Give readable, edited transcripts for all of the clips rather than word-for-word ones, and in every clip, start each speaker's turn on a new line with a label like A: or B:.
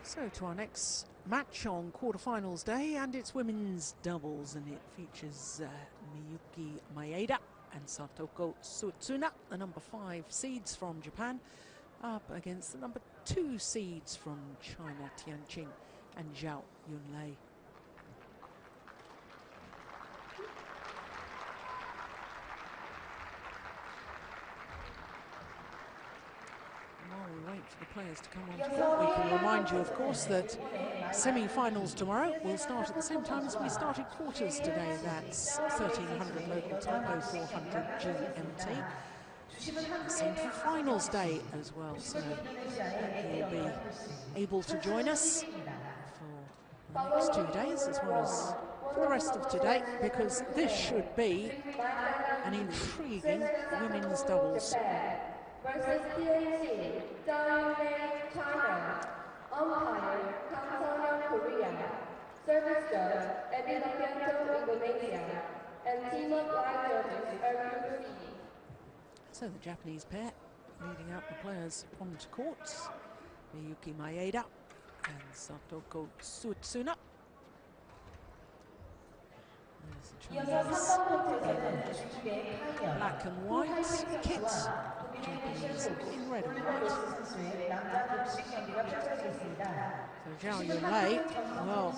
A: So to our next match on quarterfinals day, and it's women's doubles, and it features Miyuki Maeda and Satoko Suetsuna, the number 5 seeds from Japan, up against the number 2 seeds from China, Tian and Zhao, Yunlei. While we wait for the players to come on to court, we can remind you, of course, that semi-finals tomorrow will start at the same time as we started quarters today. That's 1300 local time, 0400 GMT. Same for finals day as well, so you'll be able to join us for the next 2 days as well as for the rest of today, because this should be an intriguing women's doubles.
B: Versus Tian, Zhao, China, umpire, Korea, service judge, Indonesia, and team of live judges,
A: So the Japanese pair leading out the players onto court, Miyuki Maeda and Satoko Suetsuna. There's the Chinese in black and white kit, Japanese in red and white. So Zhao Yunlei, well,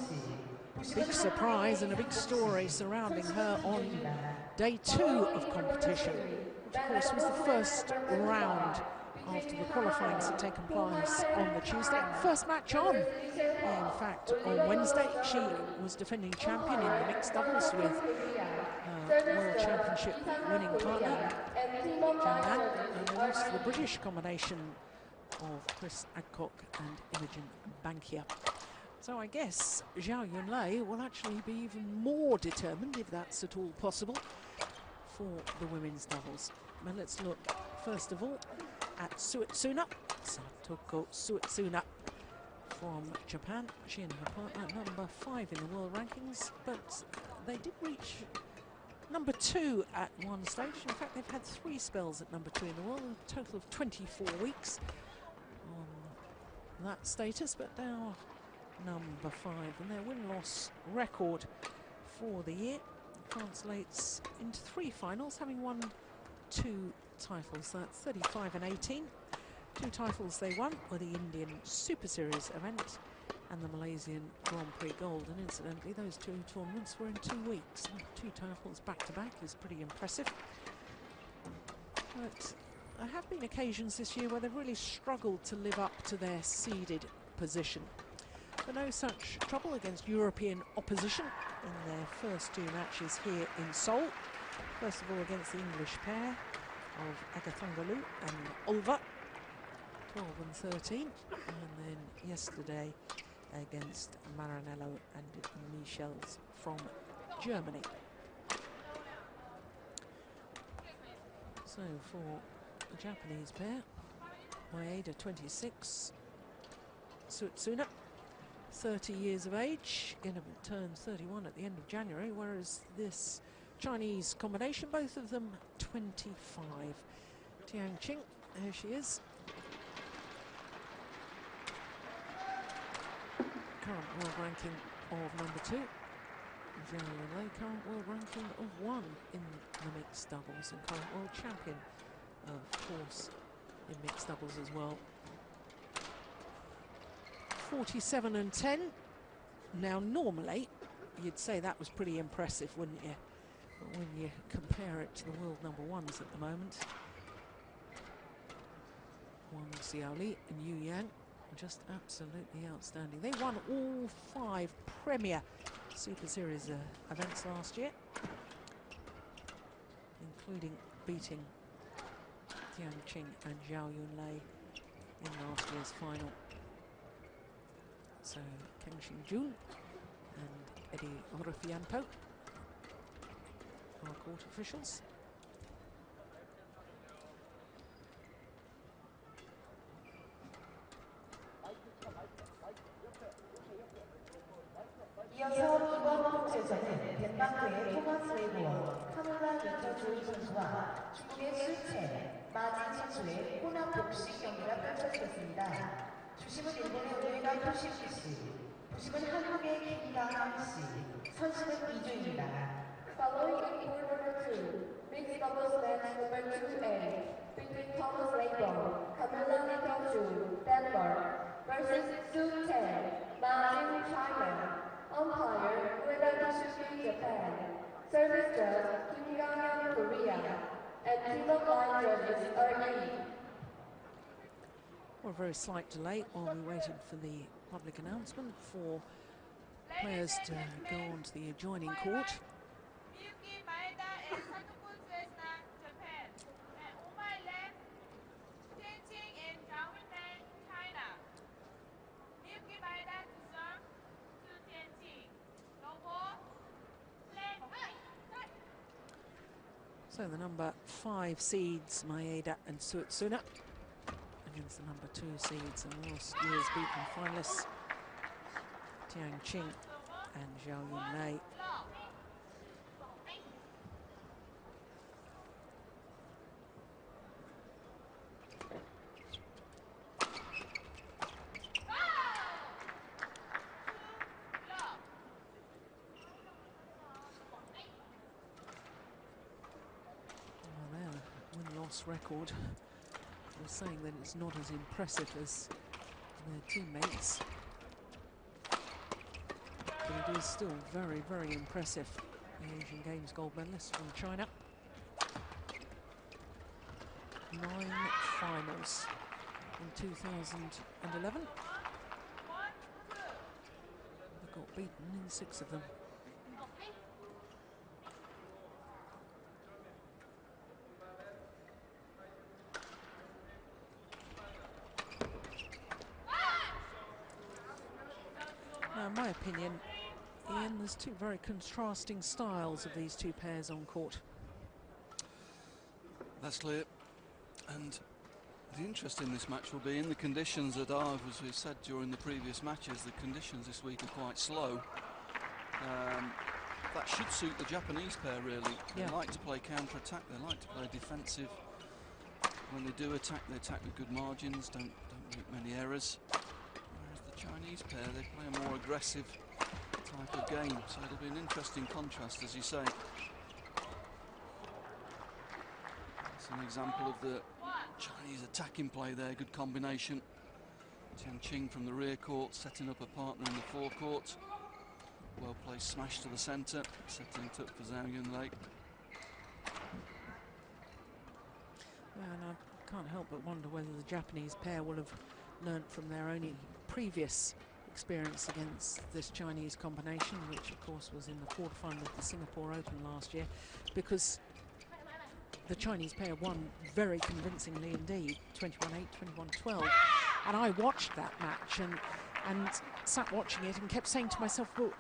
A: big surprise and a big story surrounding her on day 2 of competition, which of course was the first round after the qualifying had taken place on the Tuesday. First match on. In fact, on Wednesday, she was defending champion in the mixed doubles with World Championship winning partner, Tian, and they lost to the British combination of Chris Adcock and Imogen Bankia. So I guess Zhao Yunlei will actually be even more determined, if that's at all possible, for the women's doubles. But let's look, first of all, at Suetsuna, Satoko Suetsuna from Japan. She and her partner, number 5 in the world rankings, but they did reach number 2 at one stage. In fact, they've had 3 spells at number 2 in the world, a total of 24 weeks on that status, but now number 5, and their win-loss record for the year translates into 3 finals, having won 2 titles. That's 35 and 18. 2 titles they won were the Indian Superseries event and the Malaysian Grand Prix Gold, and incidentally those 2 tournaments were in 2 weeks. 2 titles back to back is pretty impressive. But there have been occasions this year where they've really struggled to live up to their seeded position. But no such trouble against European opposition in their first 2 matches here in Seoul. First of all against the English pair of Agathongalu and Ulva, 12 and 13, and then yesterday against Maranello and Michels from Germany. So for the Japanese pair, Maeda 26, Suetsuna 30 years of age, going to turn 31 at the end of January, whereas this Chinese combination, both of them 25. Tian, there she is. Current world ranking of number 2. Zhao Yunlei, current world ranking of 1 in the mixed doubles, and current world champion, of course, in mixed doubles as well. 47 and 10. Now normally you'd say that was pretty impressive, wouldn't you? But when you compare it to the world number 1s at the moment, Wang Xiaoli and Yu Yang, just absolutely outstanding. They won all 5 Premier Super Series events last year, including beating Tian and Zhao Yunlei in last year's final. So Kang Xingjun and Eddie Orofianto are court officials.
B: 이어서 이번 복제전은 덴마크의 토마스 웨이버, 카놀라 윈터조이 선수와 중국의 수채, 마진 선수의 혼합 복식 경기가 펼쳐지겠습니다. 주심은 일본의 오에다 토시키 씨, 부심은 한국의 김다현 씨, 선수는 이주입니다. Following in board number 2, mixed doubles match number 2A between Thomas Rainbow, Camilla Nikaju, Denmark versus Su Tian, Beijing, China. Umpire, Ueda Toshiaki, Japan. Service judge, Kim Gang-yeon, Korea. And team of line judges are E.
A: Well, a very slight delay while we waited for the public announcement for players to go on to the adjoining court.
C: Miyuki, Maeda, and Satoko, Suetsuna, Japan. And on my left, Qing and Zhao, China. Miyuki, Maeda to serve to Tian. No ball.
A: So the number 5 seeds, Maeda and Suetsuna, against the number 2 seeds and last year's beaten finalists, Tian, Qing and Zhao, Yunlei. Record was saying that it's not as impressive as their teammates, but it is still very, very impressive. The Asian Games gold medalist from China. 9 finals in 2011. They got beaten in 6 of them. Now, in my opinion, Ian, there's 2 very contrasting styles of these 2 pairs on court.
D: That's clear. And the interest in this match will be in the conditions that are, as we've said during the previous matches, the conditions this week are quite slow. That should suit the Japanese pair, really. They like to play counter-attack, they like to play defensive. When they do attack, they attack with good margins, don't make many errors. Whereas the Chinese pair, they play a more aggressive type of game, so it'll be an interesting contrast, as you say. It's an example of the Chinese attacking play there, good combination. Tian Qing from the rear court, setting up a partner in the forecourt. Well placed smash to the centre, setting it up for Zhao Yunlei.
A: And I can't help but wonder whether the Japanese pair will have learnt from their only previous experience against this Chinese combination, which of course was in the quarterfinal of the Singapore Open last year, because the Chinese pair won very convincingly indeed, 21-8, 21-12. And I watched that match and sat watching it and kept saying to myself, well,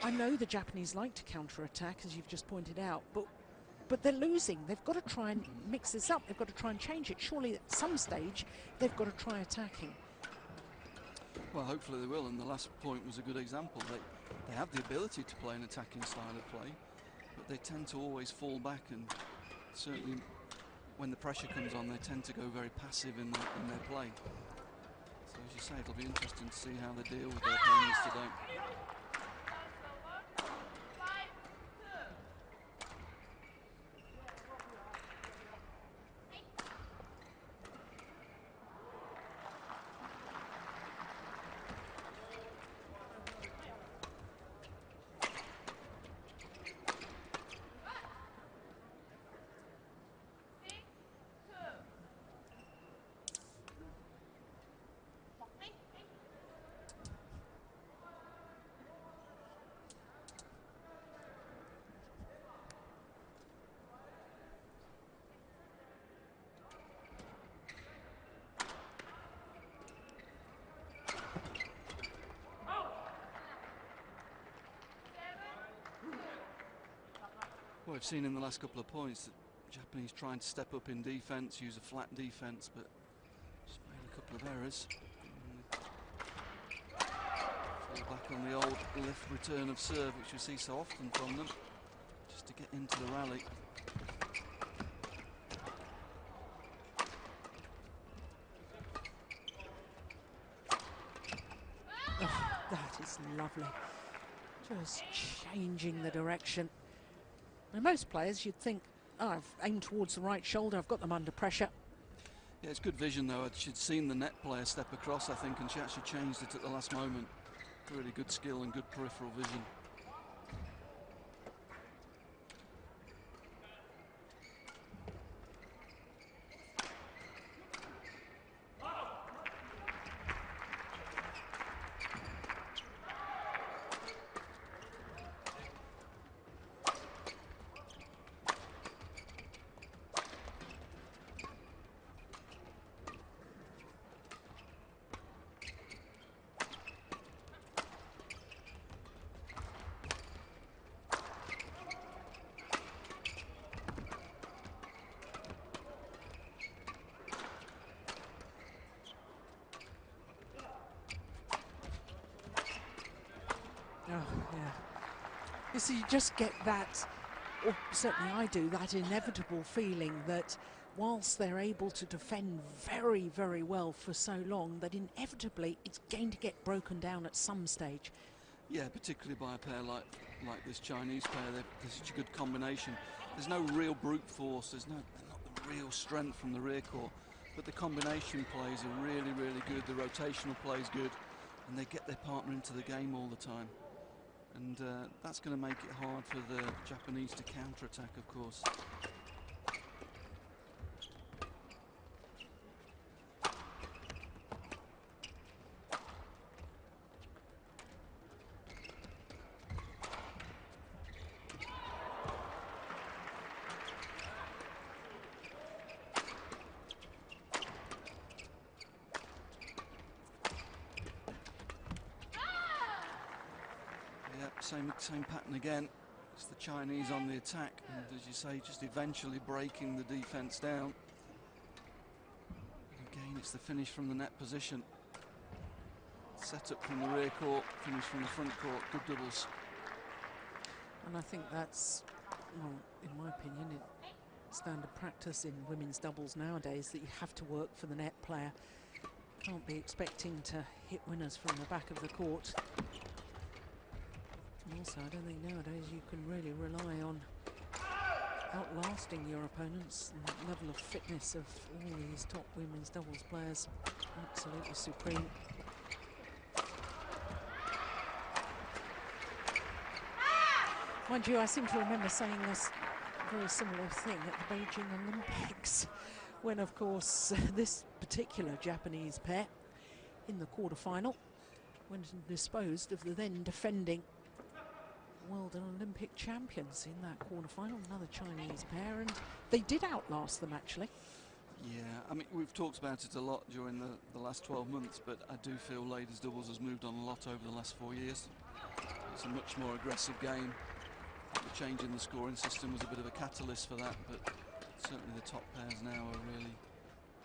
A: I know the Japanese like to counter-attack, as you've just pointed out, but they're losing. They've got to try and mix this up. They've got to try and change it. Surely at some stage, they've got to try attacking.
D: Well, hopefully they will, and the last point was a good example. They have the ability to play an attacking style of play, but they tend to always fall back, and certainly when the pressure comes on, they tend to go very passive in their play. So as you say, it'll be interesting to see how they deal with their opponents today. Well, we've seen in the last couple of points that Japanese trying to step up in defence, use a flat defence, but just made a couple of errors. Fall back on the old lift return of serve, which we see so often from them, just to get into the rally.
A: That is lovely. Just changing the direction. And most players, you'd think, oh, I've aimed towards the right shoulder, I've got them under pressure.
D: Yeah, it's good vision though. She'd seen the net player step across, I think, and she actually changed it at the last moment. Really good skill and good peripheral vision.
A: Oh, yeah. You see, you just get that, or certainly I do, that inevitable feeling that whilst they're able to defend very, very well for so long, that inevitably it's going to get broken down at some stage.
D: Yeah, particularly by a pair like this Chinese pair. They're such a good combination. There's no real brute force. There's not the real strength from the rear court, but the combination plays are really, really good. The rotational play is good, and they get their partner into the game all the time. And that's going to make it hard for the Japanese to counter-attack, of course. Same pattern again. It's the Chinese on the attack, and as you say, just eventually breaking the defense down. And again, it's the finish from the net position. Set up from the rear court, finish from the front court, good doubles.
A: And I think that's, well, in my opinion, standard practice in women's doubles nowadays, that you have to work for the net player. Can't be expecting to hit winners from the back of the court. And also, I don't think nowadays you can really rely on outlasting your opponents. And the level of fitness of all these top women's doubles players, absolutely supreme. Mind you, I seem to remember saying this very similar thing at the Beijing Olympics, when, of course, this particular Japanese pair in the quarter-final went and disposed of the then defending world and Olympic champions in that quarter-final, another Chinese pair, and they did outlast them, actually.
D: Yeah, I mean, we've talked about it a lot during the last 12 months, but I do feel ladies doubles has moved on a lot over the last 4 years. It's a much more aggressive game. The change in the scoring system was a bit of a catalyst for that, but certainly the top pairs now are really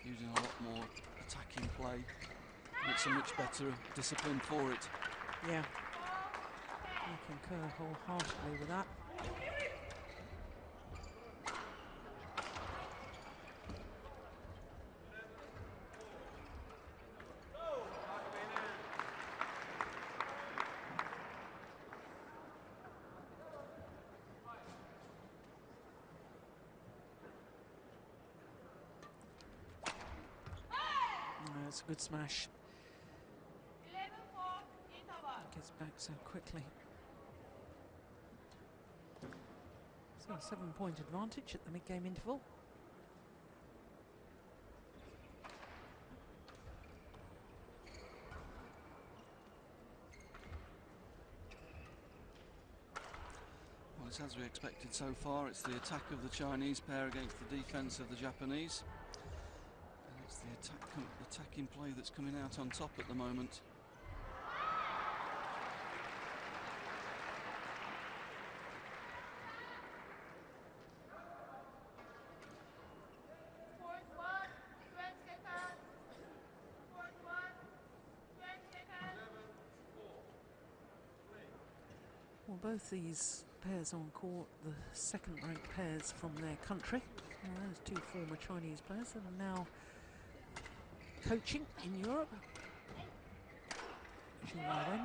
D: using a lot more attacking play. And it's a much better discipline for it.
A: Yeah. I concur wholeheartedly with that. It's a good smash. Gets back so quickly. So a 7-point advantage at the mid-game interval.
D: Well, it's as we expected so far. It's the attack of the Chinese pair against the defense of the Japanese. And it's the attacking play that's coming out on top at the moment.
A: Well, both these pairs on court, the second-ranked pairs from their country. Well, those two former Chinese players that are now coaching in Europe. Yunlei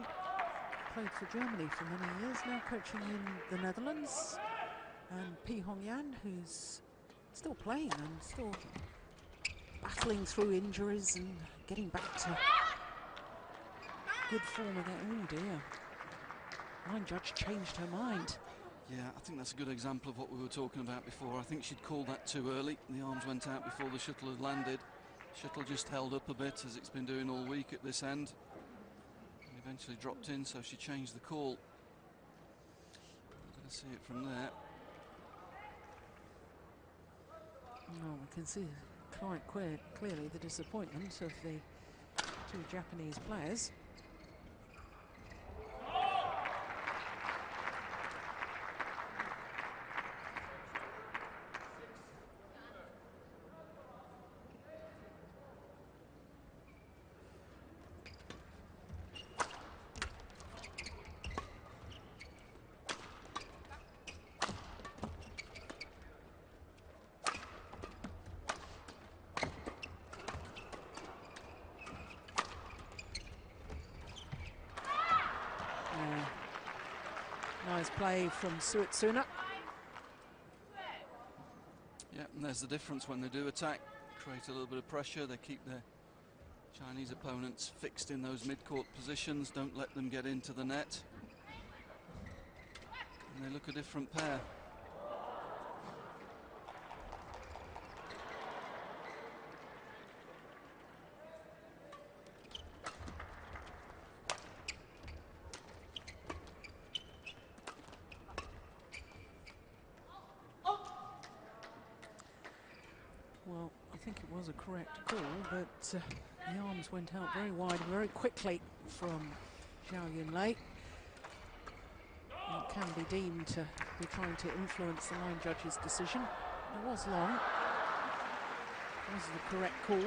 A: played for Germany for many years, now coaching in the Netherlands. And Pi Hongyan, who's still playing and still battling through injuries and getting back to good form again. Oh dear. Line judge changed her mind.
D: Yeah, I think that's a good example of what we were talking about before. I think she'd called that too early. The arms went out before the shuttle had landed. Shuttle just held up a bit, as it's been doing all week at this end. And eventually dropped in, so she changed the call. We're going to see it from there.
A: Oh, we can see quite clearly the disappointment of the two Japanese players. Nice play from Suetsuna.
D: Yeah, and there's the difference when they do attack. Create a little bit of pressure. They keep their Chinese opponents fixed in those mid-court positions. Don't let them get into the net. And they look a different pair.
A: Well, I think it was a correct call, but the arms went out very wide very quickly from Zhao Yunlei. It can be deemed to be trying to influence the line judge's decision. It was long. It was the correct call.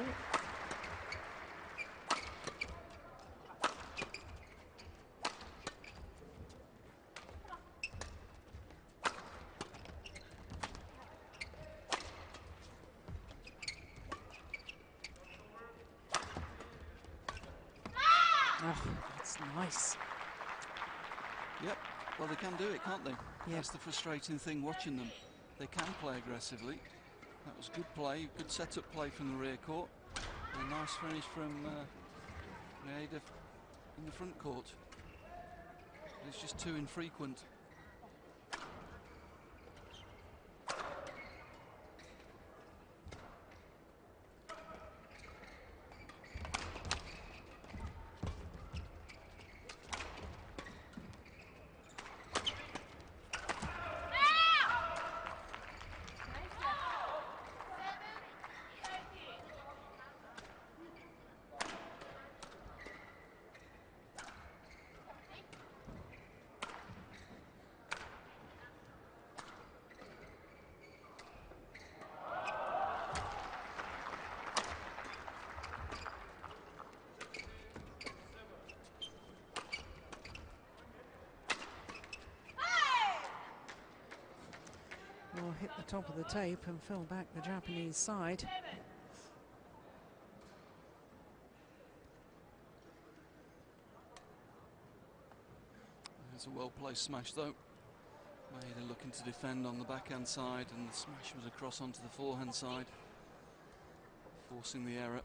A: Oh, that's nice.
D: Yep, well they can do it, can't they?
A: Yep.
D: That's the frustrating thing watching them. They can play aggressively. That was good play, good set-up play from the rear court. And a nice finish from Maeda in the front court. It's just too infrequent.
A: Well, hit the top of the tape and fell back the Japanese side.
D: It's a well-placed smash though. Maeda looking to defend on the backhand side, and the smash was across onto the forehand side, forcing the error.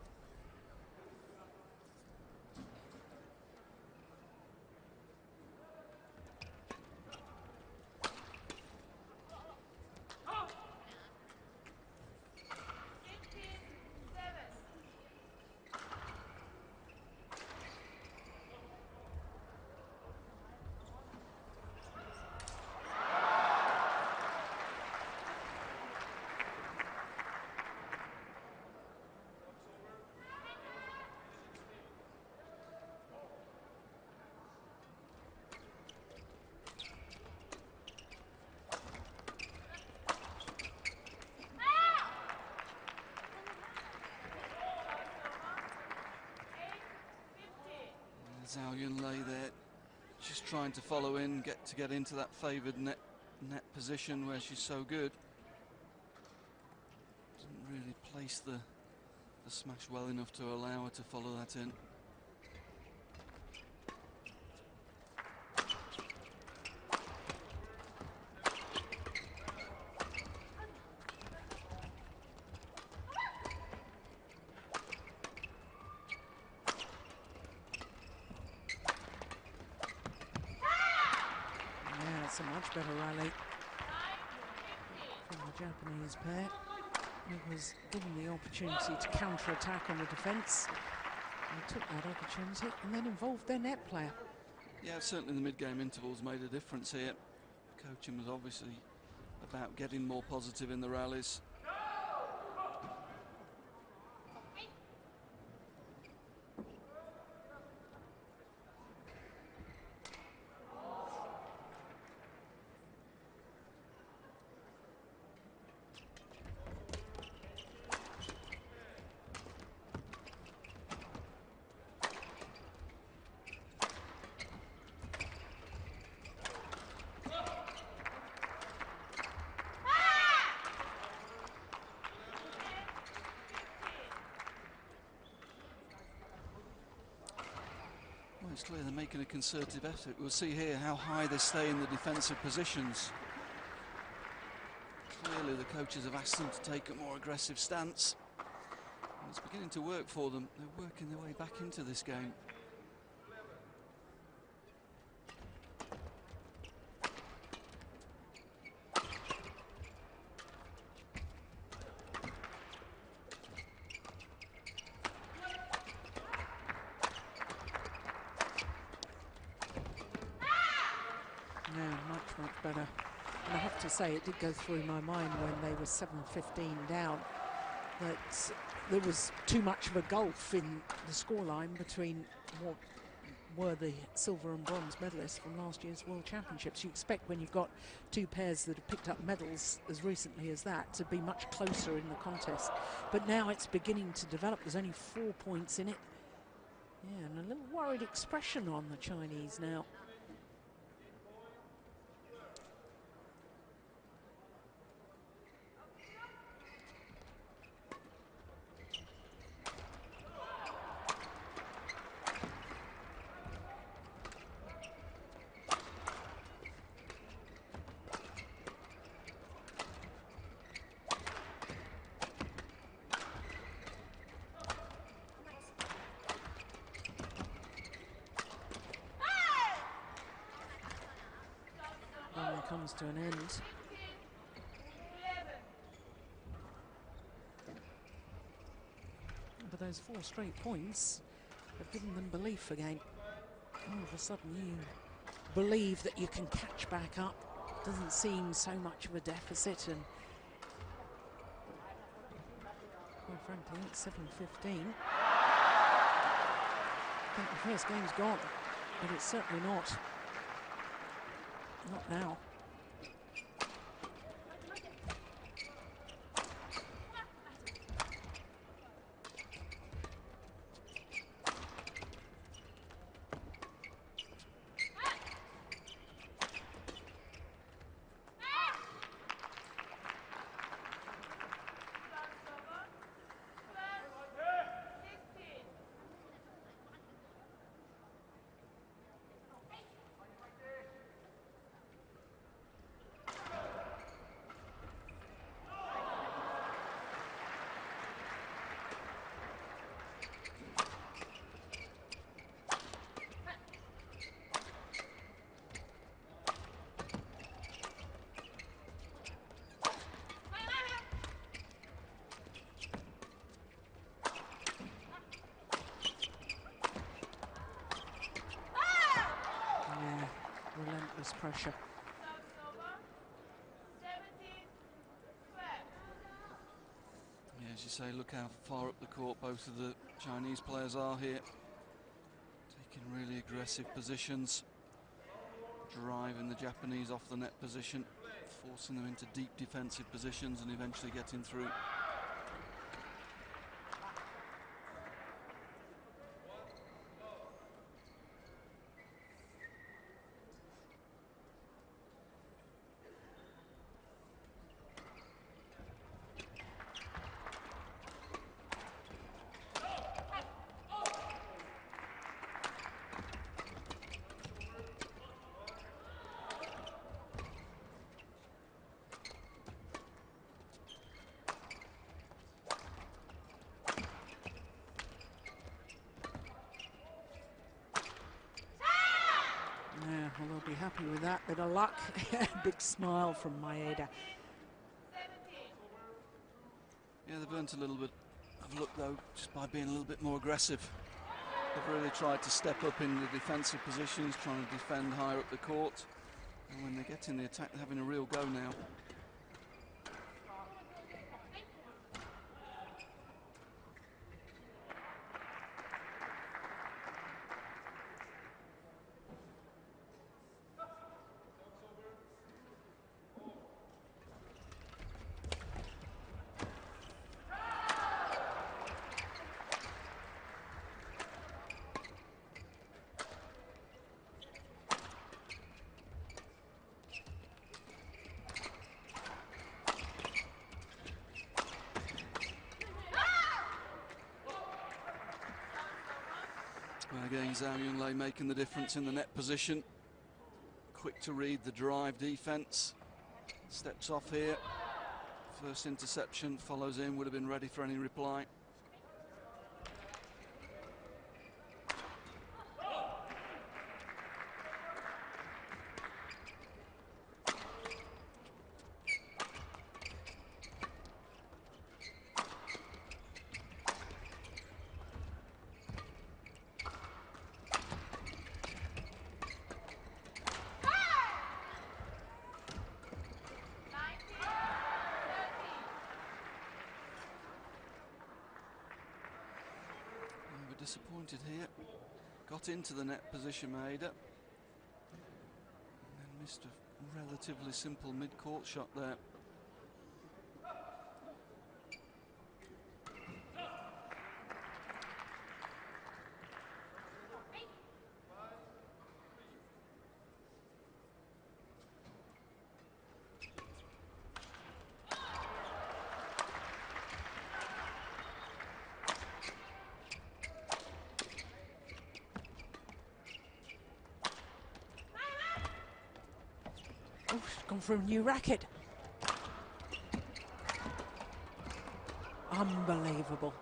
D: Zhao Yunlei there, just trying to follow in, get into that favoured net position where she's so good. Doesn't really place the smash well enough to allow her to follow that in.
A: That's a much better rally from the Japanese pair, who was given the opportunity to counter-attack on the defence. They took that opportunity and then involved their net player.
D: Yeah, certainly the mid-game intervals made a difference here. Coaching was obviously about getting more positive in the rallies. It's clear they're making a concerted effort. We'll see here how high they stay in the defensive positions. Clearly the coaches have asked them to take a more aggressive stance. And it's beginning to work for them. They're working their way back into this game.
A: Much better. And I have to say, it did go through my mind when they were 7-15 down that there was too much of a gulf in the scoreline between what were the silver and bronze medalists from last year's World Championships. You expect when you've got two pairs that have picked up medals as recently as that to be much closer in the contest. But now it's beginning to develop. There's only 4 points in it. Yeah, and a little worried expression on the Chinese now. Comes to an end. But those 4 straight points have given them belief again. All of a sudden you believe that you can catch back up. Doesn't seem so much of a deficit, and quite frankly it's 7-15. I think the first game's gone, but it's certainly not now. Relentless pressure.
D: Yeah, as you say, look how far up the court both of the Chinese players are here. Taking really aggressive positions, driving the Japanese off the net position, forcing them into deep defensive positions and eventually getting through.
A: Yeah, well, they'll be happy with that bit of luck. Big smile from Maeda.
D: Yeah, they've earned a little bit of luck though, just by being a little bit more aggressive. They've really tried to step up in the defensive positions, trying to defend higher up the court. And when they get in the attack, they're having a real go now. Again, Zhao Yunlei making the difference in the net position. Quick to read the drive defense. Steps off here. First interception, follows in, would have been ready for any reply. Disappointed here. Got into the net position, Maeda, and then missed a relatively simple mid-court shot there.
A: Oh, she's gone for a new racket. Unbelievable.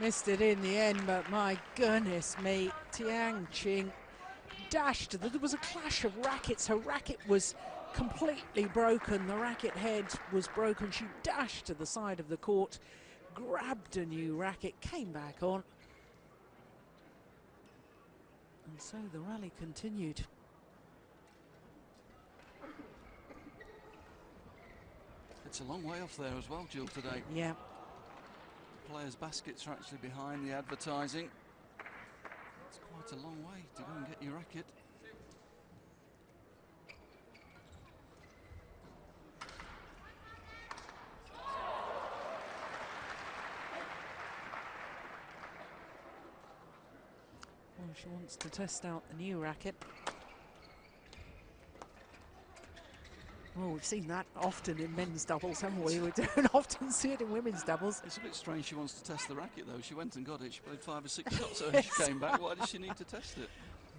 A: Missed it in the end, but my goodness me, Tian Qing dashed. There was a clash of rackets. Her racket was completely broken. The racket head was broken. She dashed to the side of the court, grabbed a new racket, came back on. And so the rally continued.
D: It's a long way off there as well, Jill, today.
A: Yeah.
D: Players' baskets are actually behind the advertising. It's quite a long way to go and get your racket.
A: Well, she wants to test out the new racket. Well, we've seen that often in men's doubles, haven't we? We don't often see it in women's doubles.
D: It's a bit strange she wants to test the racket, though. She went and got it. She played 5 or 6 shots, so she came back. Why does she need to test it?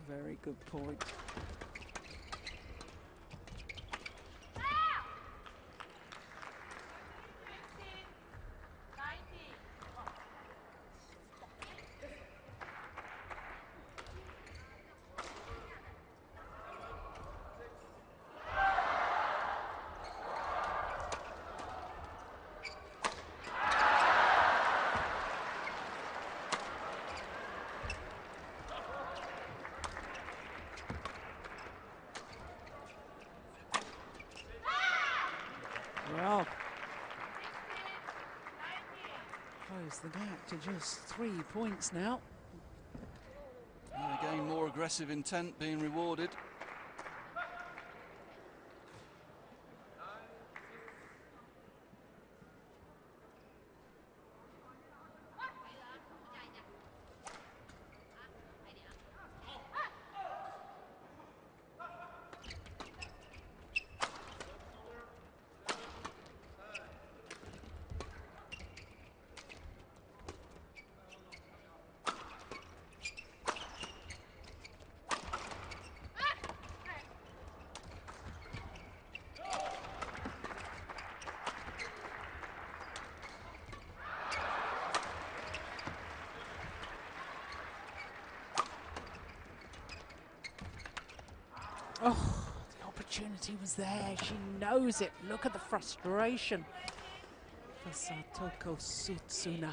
A: Very good point. Well, close the gap to just 3 points now.
D: And again, more aggressive intent being rewarded.
A: Oh, the opportunity was there. She knows it. Look at the frustration for Satoko Suetsuna.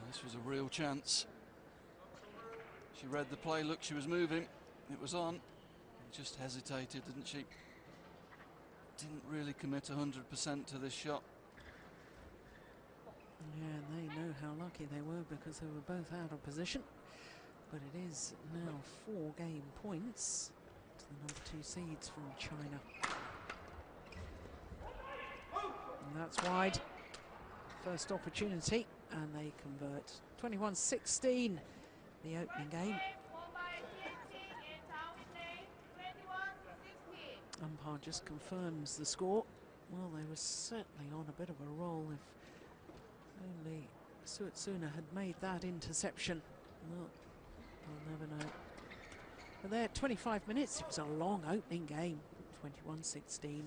D: This was a real chance. She read the play, look, she was moving, it was on, just hesitated, didn't she? Didn't really commit 100% to this shot.
A: Yeah, they know how lucky they were because they were both out of position. But it is now 4 game points to the number 2 seeds from China. And that's wide. First opportunity, and they convert. 21-16, the opening game. Umpire just confirms the score. Well, they were certainly on a bit of a roll. If only Suetsuna had made that interception. Well, we'll never know. But there, 25 minutes. It was a long opening game. 21-16.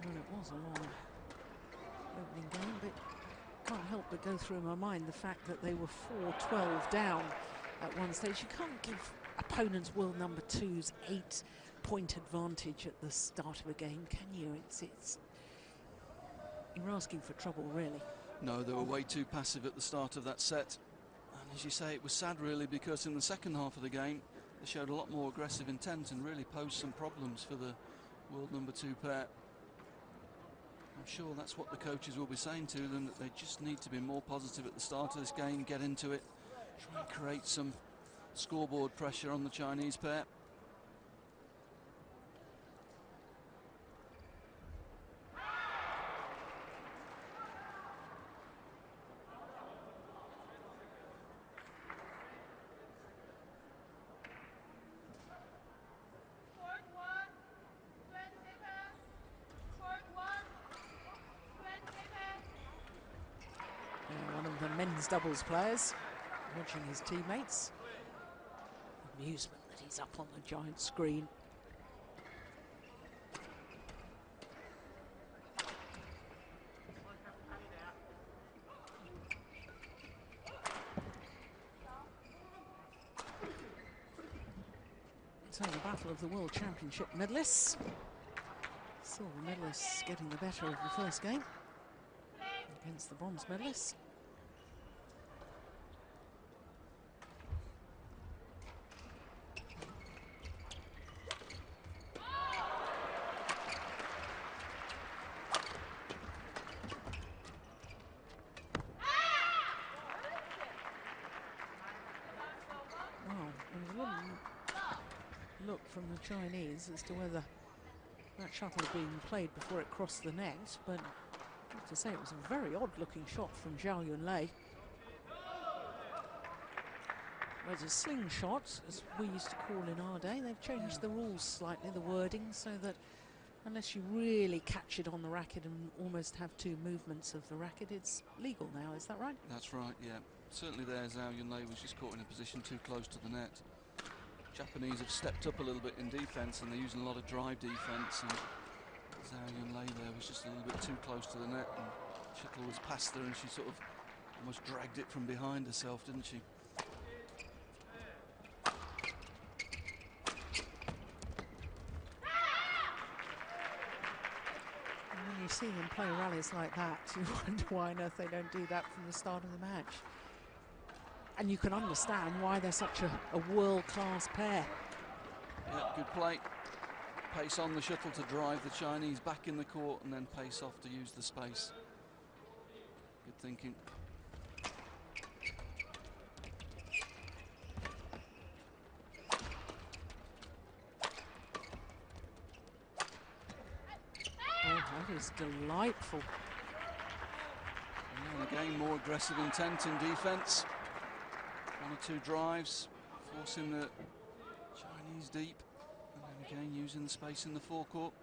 A: Well, it was a long opening game, but can't help but go through my mind the fact that they were 4-12 down at one stage. You can't give opponents world number 2's 8-point advantage at the start of a game, can you? You're asking for trouble, really.
D: No, they were way too passive at the start of that set. And as you say, it was sad, really, because in the second half of the game, they showed a lot more aggressive intent and really posed some problems for the world number 2 pair. I'm sure that's what the coaches will be saying to them, that they just need to be more positive at the start of this game, get into it, try and create some scoreboard pressure on the Chinese pair.
A: One of the men's doubles players watching his teammates. Amusement that he's up on the giant screen. So the battle of the World Championship medalists. Silver medalists getting the better of the first game against the bronze medalists. Look from the Chinese as to whether that shuttle had been played before it crossed the net, but I have to say it was a very odd-looking shot from Zhao Yunlei. Whereas a slingshot, as we used to call in our day, they've changed the rules slightly, the wording, so that unless you really catch it on the racket and almost have 2 movements of the racket, it's legal now. Is that right? That's right, yeah. Certainly there, Zhao Yunlei was just caught in a position too close to the net. Japanese have stepped up a little bit in defence, and they're using a lot of drive defence, and Zhao Yunlei there was just a little bit too close to the net, and shuttle was past her and she sort of almost dragged it from behind herself, didn't she? And when you see them play rallies like that, you wonder why on earth they don't do that from the start of the match. And you can understand why they're such a world-class pair.
D: Yeah, good play. Pace on the shuttle to drive the Chinese back in the court, and then pace off to use the space. Good thinking.
A: Oh, that is delightful.
D: And again, more aggressive intent in defence. 1 or 2 drives, forcing the Chinese deep, and then again using the space in the forecourt.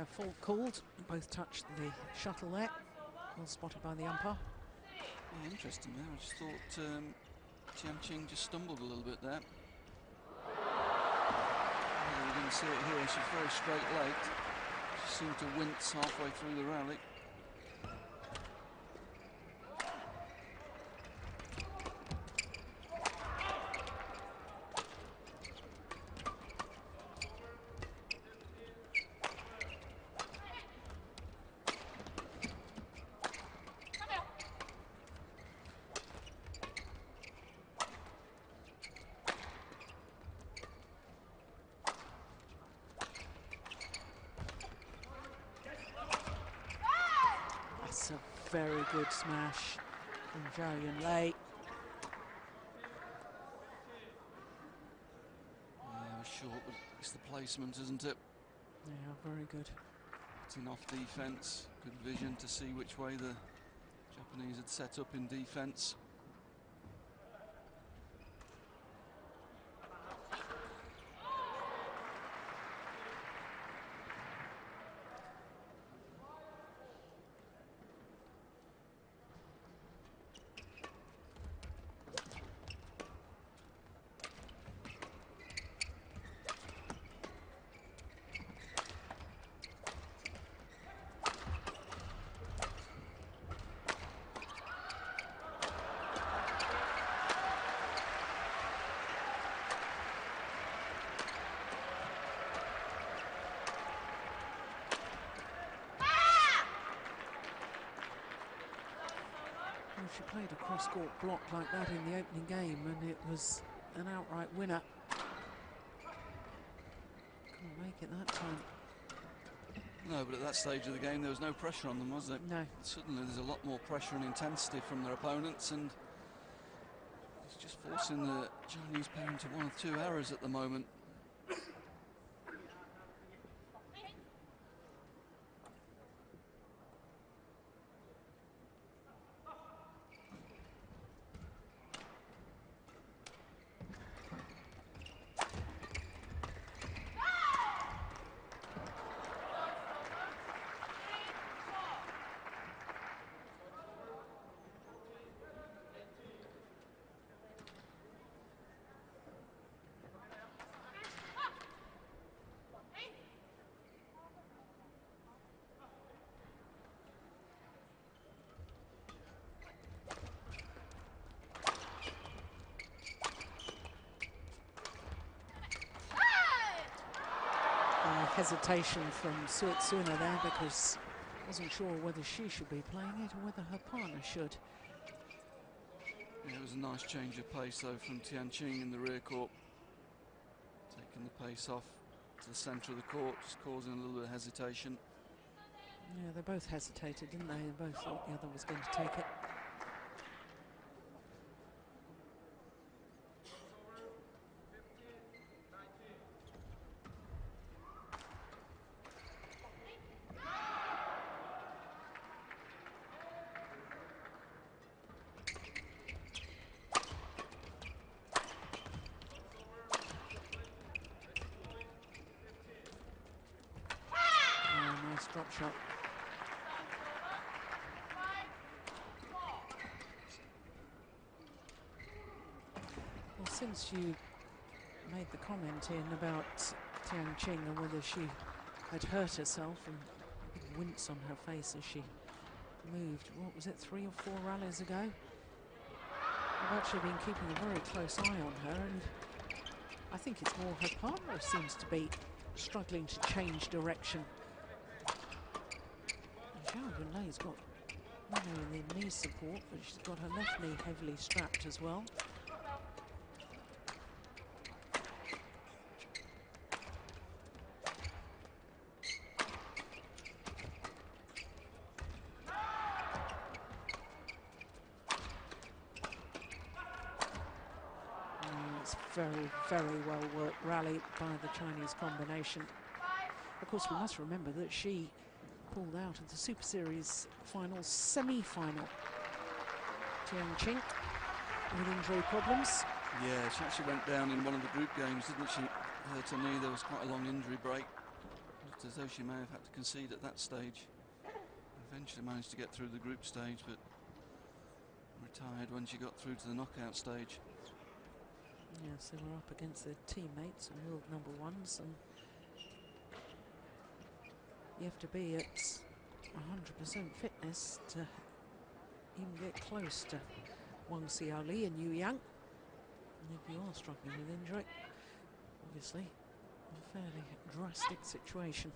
A: fault called. Both touched the shuttle there. Well spotted by the umpire.
D: Yeah, interesting there. I just thought Tian just stumbled a little bit there. We're going to see it here. She's very straight-legged. She seemed to wince halfway through the rally.
A: That's a very good smash from Zhao Yunlei.
D: Yeah, it was short, but it's the placement, isn't it?
A: Yeah, very good.
D: Hitting off defence, good vision to see which way the Japanese had set up in defence.
A: Well, she played a cross-court block like that in the opening game, and it was an outright winner. Couldn't make it that time.
D: No, but at that stage of the game there was no pressure on them, was there?
A: No.
D: Suddenly there's a lot more pressure and intensity from their opponents, and it's just forcing the Chinese pair into one or two errors at the moment.
A: Hesitation from Suetsuna there, because wasn't sure whether she should be playing it or whether her partner should.
D: Yeah, it was a nice change of pace though from Tian in the rear court, taking the pace off to the centre of the court, just causing a little bit of hesitation.
A: Yeah, they both hesitated, didn't they? They both thought the other was going to take it. Drop shot. Well, since you made the comment in about Tian and whether she had hurt herself, and a big wince on her face as she moved, what was it, 3 or 4 rallies ago? I've actually been keeping a very close eye on her, and I think it's more her partner seems to be struggling to change direction. Zhao Yunlei's got not only the knee support, but she's got her left knee heavily strapped as well. It's very, very well worked rally by the Chinese combination. Of course, we must remember that she pulled out of the Super Series final semi-final. Tian with injury problems.
D: Yeah, she actually went down in one of the group games, didn't she? Hurt her knee. There was quite a long injury break. looked as though she may have had to concede at that stage. Eventually managed to get through the group stage, but retired when she got through to the knockout stage.
A: Yeah, so we're up against their teammates and world number ones, and you have to be at 100% fitness to even get close to Wang Xiaoli and Yu Yang. And if you are struggling with injury, obviously a fairly drastic situation.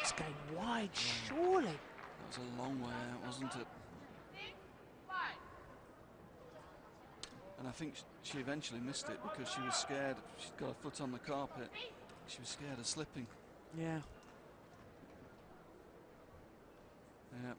A: It's going wide, surely.
D: That was a long way out, wasn't it?
C: 6-5.
D: And I think she eventually missed it because she was scared. She'd got her foot on the carpet. She was scared of slipping.
A: Yeah.
D: Yeah.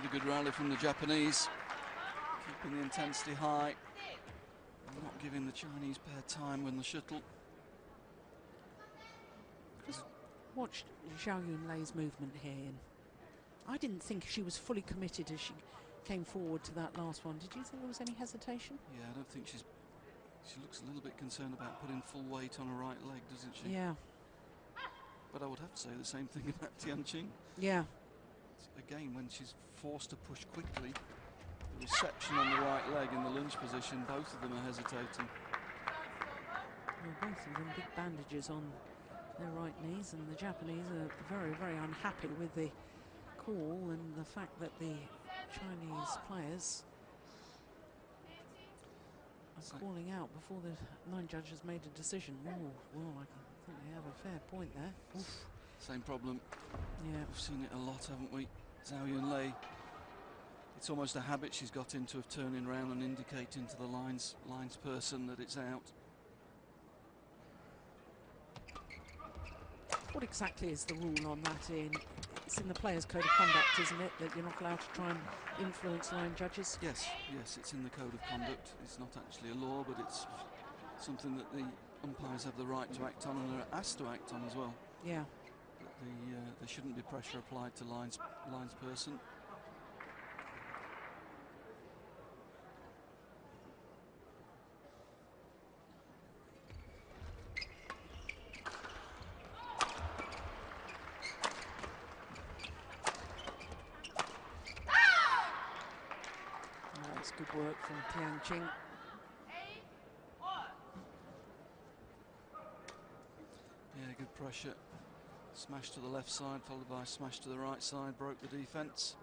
D: A good rally from the Japanese, keeping the intensity high, and not giving the Chinese pair time when the shuttle.
A: Just watched Zhao Yunlei's movement here, and I didn't think she was fully committed as she came forward to that last one. Did you think there was any hesitation?
D: Yeah, I don't think she looks a little bit concerned about putting full weight on her right leg, doesn't she?
A: Yeah.
D: But I would have to say the same thing about Tian.
A: Yeah.
D: Again, when she's forced to push quickly, the reception on the right leg in the lunge position, both of them are hesitating.
A: Well, both of them big bandages on their right knees, and the Japanese are very, very unhappy with the call and the fact that the Chinese players are calling out before the 9 judges made a decision. Oh, well, I think they have a fair point there. Oof.
D: Same problem.
A: Yeah.
D: We've seen it a lot, haven't we? Zhao Yunlei. It's almost a habit she's got into of turning around and indicating to the lines person that it's out.
A: What exactly is the rule on that? It's in the players' code of conduct, isn't it, that you're not allowed to try and influence line judges?
D: Yes, it's in the code of conduct. It's not actually a law, but it's something that the umpires have the right to act on and are asked to act on as well.
A: Yeah.
D: But there shouldn't be pressure applied to lines person.
A: That's good work from Tian.
D: Yeah, good pressure. Smash to the left side, followed by a smash to the right side, broke the defence.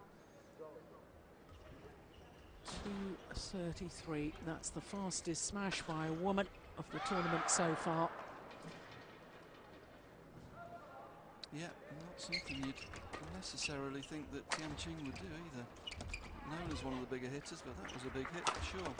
A: 2:33. That's the fastest smash by a woman of the tournament so far.
D: Yeah, not something you'd necessarily think that Tian would do either. Known as one of the bigger hitters, but that was a big hit for sure.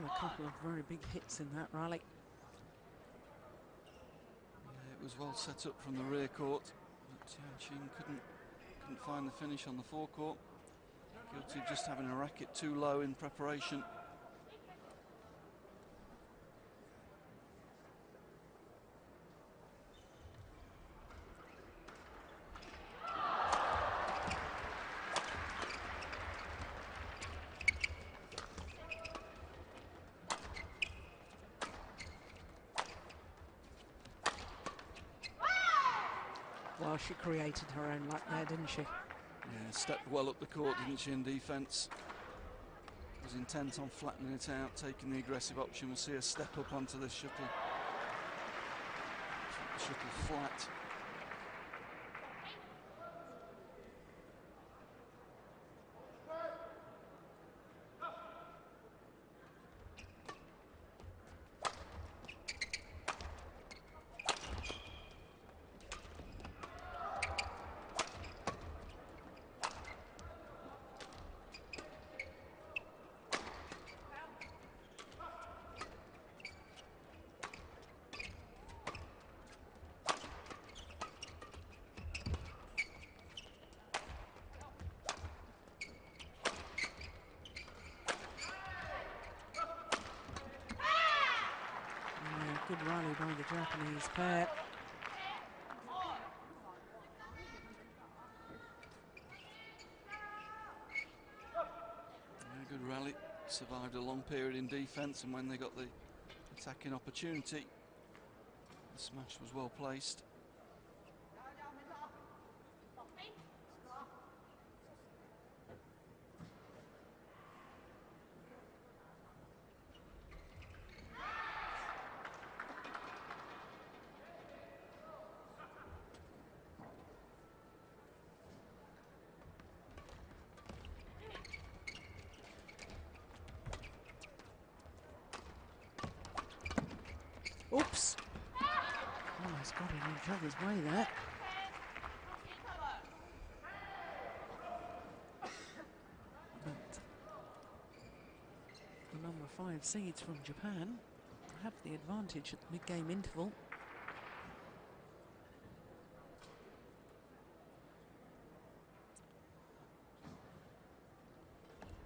A: a couple of very big hits in that rally.
D: Yeah, it was well set up from the rear court, but Qing couldn't find the finish on the forecourt. Guilty of just having a racket too low in preparation.
A: Well, she created her own luck there, didn't she?
D: Yeah, stepped well up the court, didn't she, in defence. Was intent on flattening it out, taking the aggressive option. We'll see her step up onto the shuttle. Shuttle flat.
A: Good rally by the Japanese pair.
D: Yeah, good rally. Survived a long period in defence, and when they got the attacking opportunity, the smash was well placed.
A: Oops. Almost got in each other's way there. But the number 5 seeds from Japan have the advantage at the mid-game interval.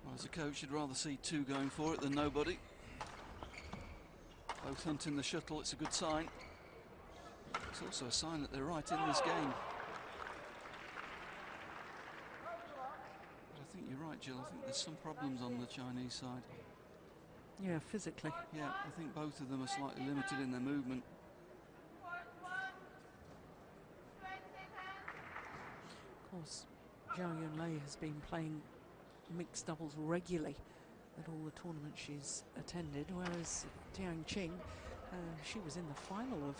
D: Well, as a coach, you'd rather see 2 going for it than nobody. Both hunting the shuttle, it's a good sign. It's also a sign that they're right in this game. But I think you're right, Jill. I think there's some problems on the Chinese side.
A: Yeah, physically.
D: Yeah, I think both of them are slightly limited in their movement.
A: Of course, Zhao Yunlei has been playing mixed doubles regularly at all the tournaments she's attended, whereas Tian Qing, she was in the final of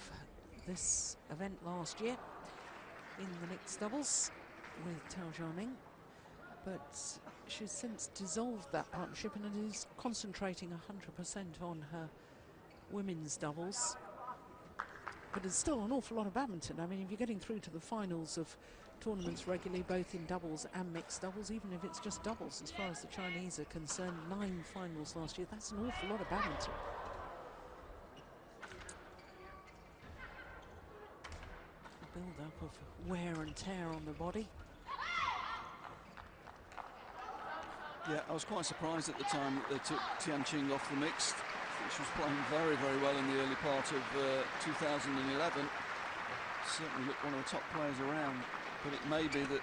A: this event last year in the mixed doubles with Tao Jianing, but she's since dissolved that partnership and is concentrating 100% on her women's doubles. But there's still an awful lot of badminton. I mean, if you're getting through to the finals of tournaments regularly, both in doubles and mixed doubles, even if it's just doubles, as far as the Chinese are concerned, 9 finals last year, that's an awful lot of badminton. A build-up of wear and tear on the body.
D: Yeah, I was quite surprised at the time that they took Tian Qing off the mixed. I think she was playing very, very well in the early part of 2011. Certainly looked one of the top players around. But it may be that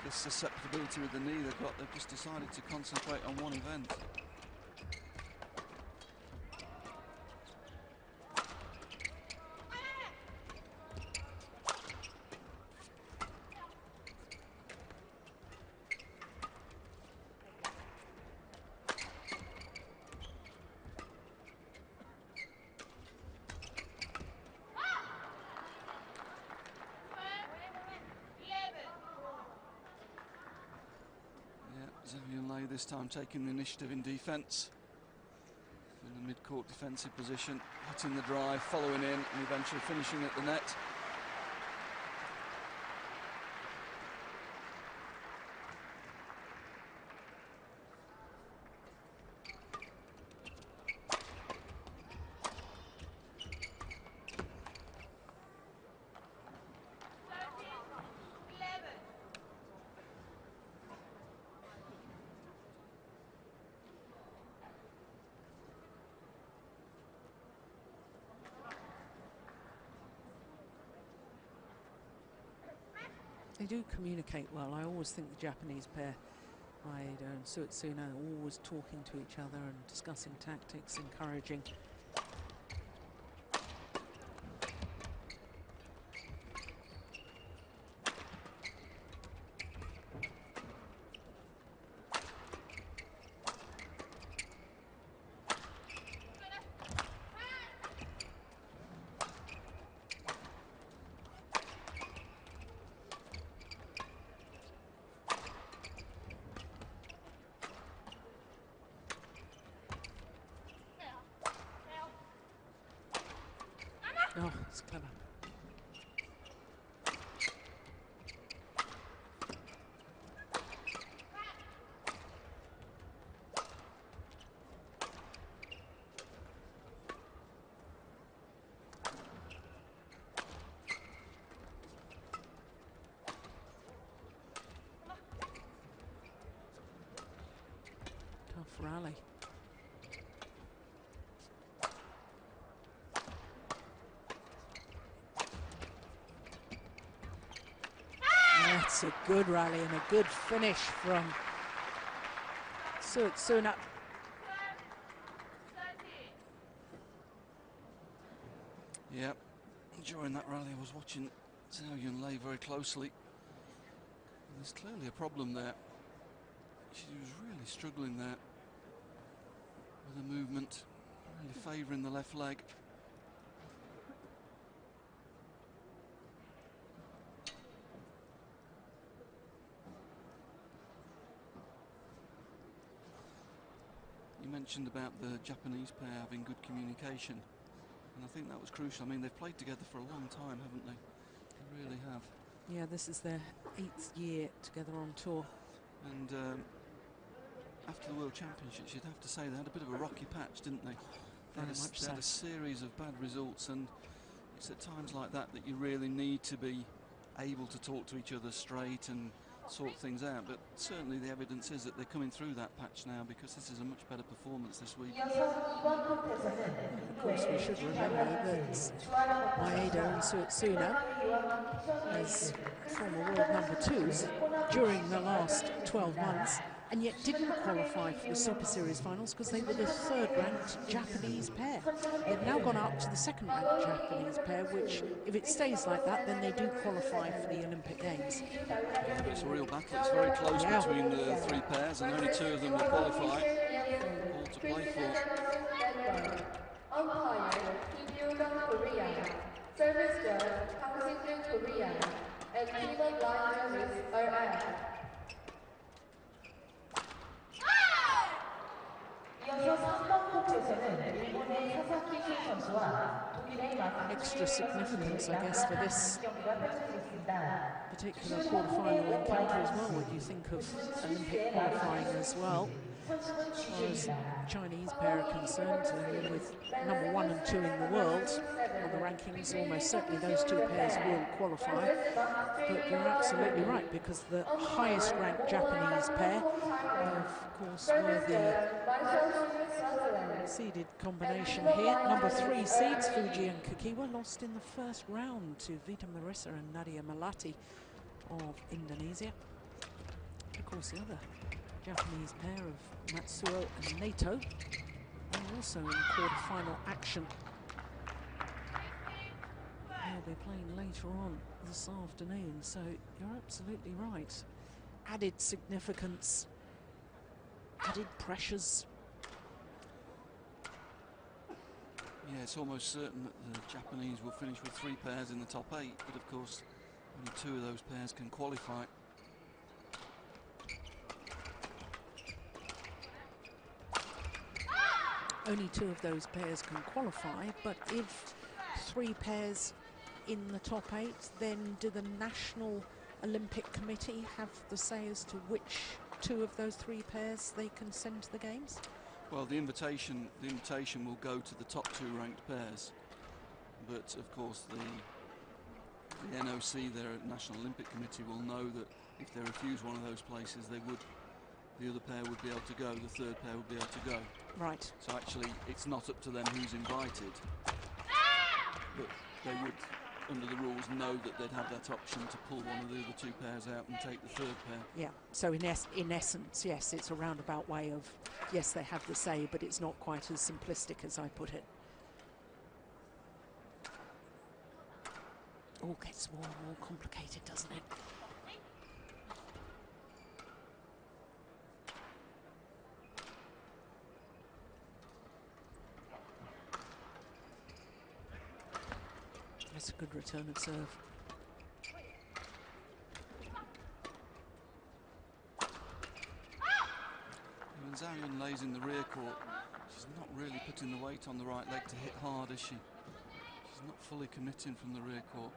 D: this susceptibility with the knee they've got, they've just decided to concentrate on one event. Yunlei this time taking the initiative in defence. In the mid-court defensive position, hitting the drive, following in, and eventually finishing at the net.
A: They do communicate well. I always think the Japanese pair, Maeda and Suetsuna, are always talking to each other and discussing tactics, encouraging. Oh, it's clever. Tough rally. That's a good rally and a good finish from Suetsuna.
D: Yeah, during that rally I was watching Zhao Yunlei very closely. And there's clearly a problem there. She was really struggling there with the movement, really favouring the left leg. You mentioned about the Japanese pair having good communication, and I think that was crucial. I mean, they've played together for a long time, haven't they? They really have.
A: Yeah, this is their 8th year together on tour.
D: And after the World Championships, you'd have to say they had a bit of a rocky patch, didn't they? They had a series of bad results, and it's at times like that that you really need to be able to talk to each other straight and sort things out. But certainly the evidence is that they're coming through that patch now, because this is a much better performance this week.
A: Of course, we should remember that Maeda and Suetsuna, as former world number 2s during the last 12 months, and yet didn't qualify for the Super Series finals because they were the 3rd-ranked Japanese pair. They've now gone up to the 2nd-ranked Japanese pair, which, if it stays like that, then they do qualify for the Olympic Games.
D: Yeah, but it's a real battle. It's very close between the 3 pairs, and only 2 of them will qualify. All to play for.
B: Umpire, Kim Young, Korea. Service judge, Park Sing-jun, Korea. And Cleveland line judges are at.
A: Extra significance, I guess, for this particular quarter-final encounter as well when you think of Olympic qualifying as well. As far as Chinese pair are concerned, with number 1 and 2 in the world on the rankings, almost certainly those 2 pairs will qualify. But you're absolutely right, because the highest ranked Japanese pair, of course, were the seeded combination here. Number 3 seeds, Fuji and Kakiwa, lost in the first round to Vita Marissa and Nadia Melati of Indonesia. Of course, the other Japanese pair of Matsuo and Nato are also in quarter-final action. They'll be playing later on this afternoon, so you're absolutely right. Added significance, added pressures.
D: Yeah, it's almost certain that the Japanese will finish with 3 pairs in the top 8, but of course only 2 of those pairs can qualify.
A: Only 2 of those pairs can qualify, but if 3 pairs in the top 8, then do the National Olympic Committee have the say as to which 2 of those 3 pairs they can send to the Games?
D: Well, the invitation will go to the top 2 ranked pairs, but of course the NOC, their National Olympic Committee, will know that if they refuse one of those places, the other pair would be able to go, the 3rd pair would be able to go.
A: Right.
D: So actually, it's not up to them who's invited, but they would under the rules, know that they'd have that option to pull one of the other two pairs out and take the third pair.
A: Yeah, so in essence, yes, it's a roundabout way of, yes, they have the say, but it's not quite as simplistic as I put it. All gets more and more complicated, doesn't it? That's a good return of serve.
D: When Zhao Yunlei's in the rear court, she's not really putting the weight on the right leg to hit hard, is she? She's not fully committing from the rear court.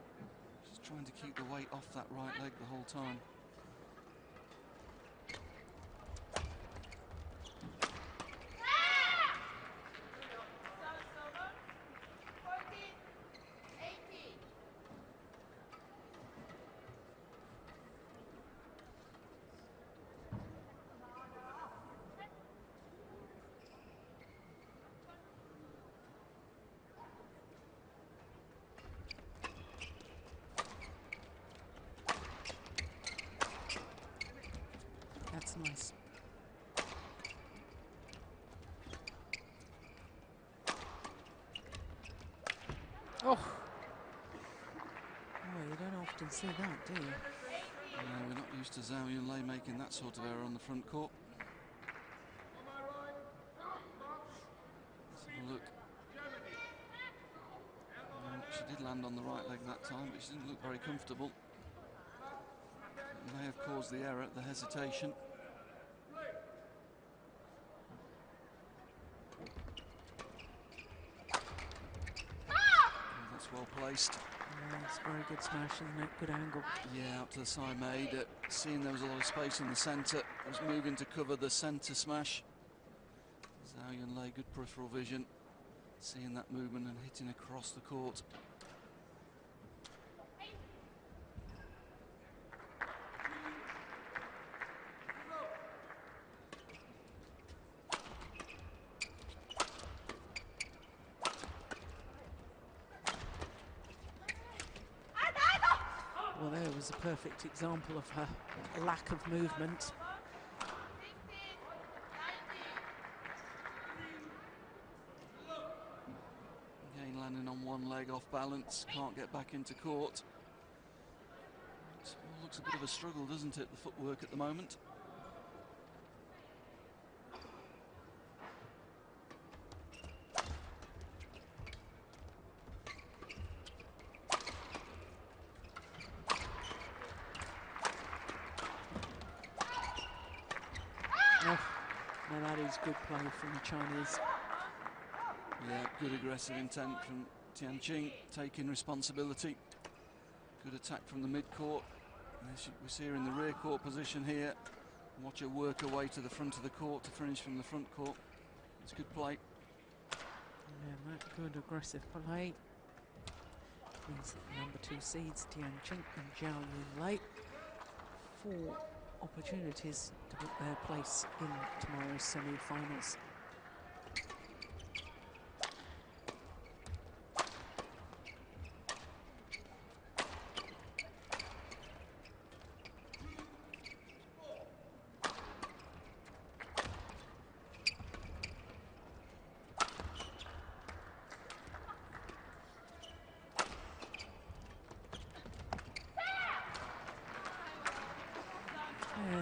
D: She's trying to keep the weight off that right leg the whole time.
A: That's nice. Oh! Oh, you don't often see that, do you?
D: No, we're not used to Zhao Yunlei making that sort of error on the front court. Let's have a look. She did land on the right leg that time, but she didn't look very comfortable. It may have caused the error, the hesitation. Oh, that's well placed.
A: Yeah, it's a very good smash, isn't it? Good angle.
D: Yeah, out to the side, Maeda. Seeing there was a lot of space in the centre, was moving to cover the centre smash. Zhao Yunlei, good peripheral vision, seeing that movement and hitting across the court.
A: Well, there was a perfect example of her lack of movement.
D: Again, landing on one leg off balance, can't get back into court. It looks a bit of a struggle, doesn't it, the footwork at the moment?
A: Now that is good play from the Chinese.
D: Yeah, good aggressive intent from Tian Qing, taking responsibility. Good attack from the mid-court. We see her in the rear court position here. Watch her work her way to the front of the court to finish from the front court. It's good play.
A: Yeah, that good aggressive play means that the number 2 seeds, Tian Qing and Zhao Yunlei, 4 opportunities to book their place in tomorrow's semi-finals.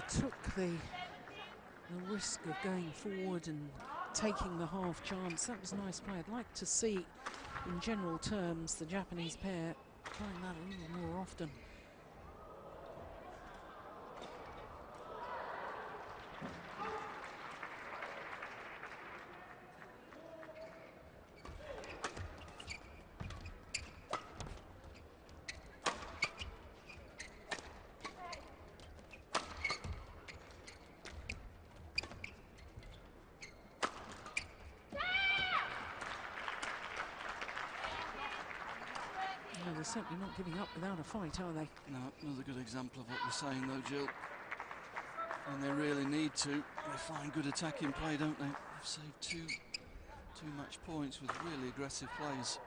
A: Took the risk of going forward and taking the half chance. That was a nice play. I'd like to see, in general terms, the Japanese pair trying that a little more often. They're certainly not giving up without a fight, are they?
D: No, another good example of what we're saying though, Jill. And they really need to. They find good attacking play, don't they? They've saved two match points with really aggressive plays.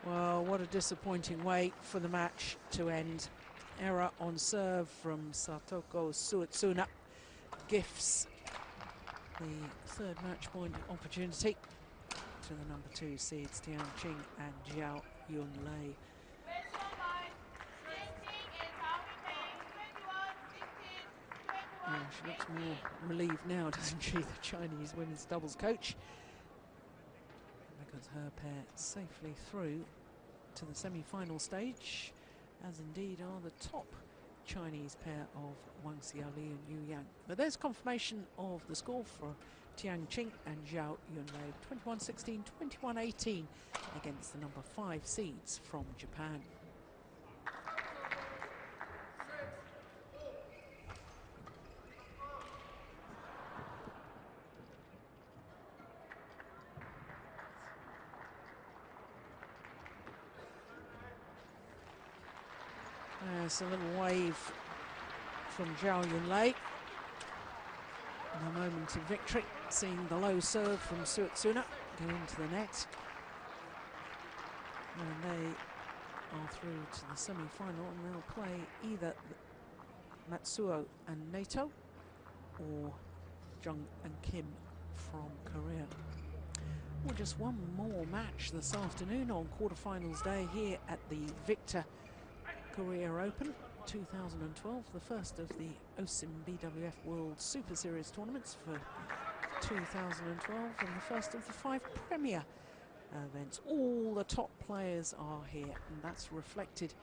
A: Well, what a disappointing way for the match to end. Error on serve from Satoko Suetsuna gifts the third match point opportunity to the number 2 seeds Tian, Qing and Zhao Yunlei. She looks more relieved now, doesn't she, the Chinese women's doubles coach, because her pair safely through to the semi-final stage, as indeed are the top Chinese pair of Wang Xiaoli and Yu Yang. But there's confirmation of the score for Tian Qing and Zhao Yunlei, 21-16, 21-18 against the number 5 seeds from Japan. There's a little wave from Zhao Yunlei. A moment of victory, seeing the low serve from Suetsuna go into the net. And they are through to the semi-final, and they'll play either Matsuo and Nato or Jung and Kim from Korea. Well, just one more match this afternoon on quarterfinals day here at the Victor Korea Open 2012, the first of the OSIM BWF World Superseries tournaments for 2012, and the first of the 5 Premier events. All the top players are here, and that's reflected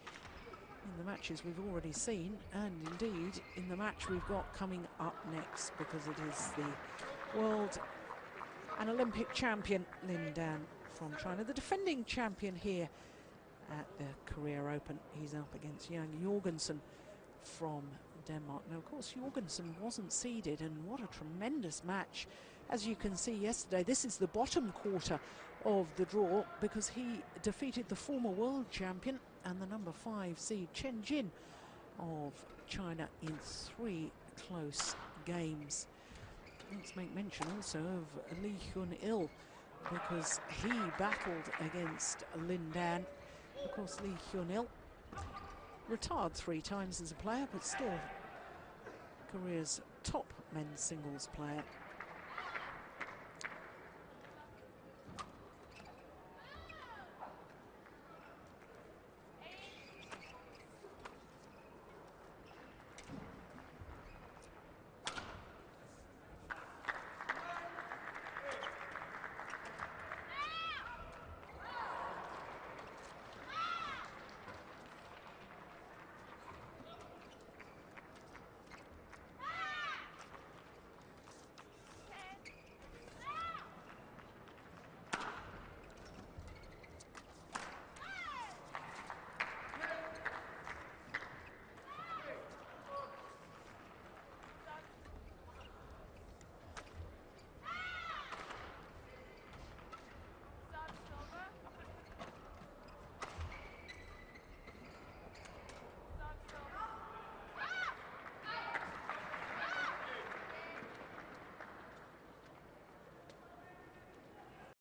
A: in the matches we've already seen, and indeed in the match we've got coming up next, because it is the world and Olympic champion Lin Dan from China, the defending champion here at the Korea Open. He's up against Jan Jorgensen from Denmark. Now, of course, Jorgensen wasn't seeded, and what a tremendous match. As you can see yesterday, this is the bottom quarter of the draw, because he defeated the former world champion and the number 5 seed Chen Jin of China in 3 close games. Let's make mention also of Lee Hyun-il, because he battled against Lin Dan. Of course, Lee Hyun-il retired 3 times as a player, but still Korea's top men's singles player.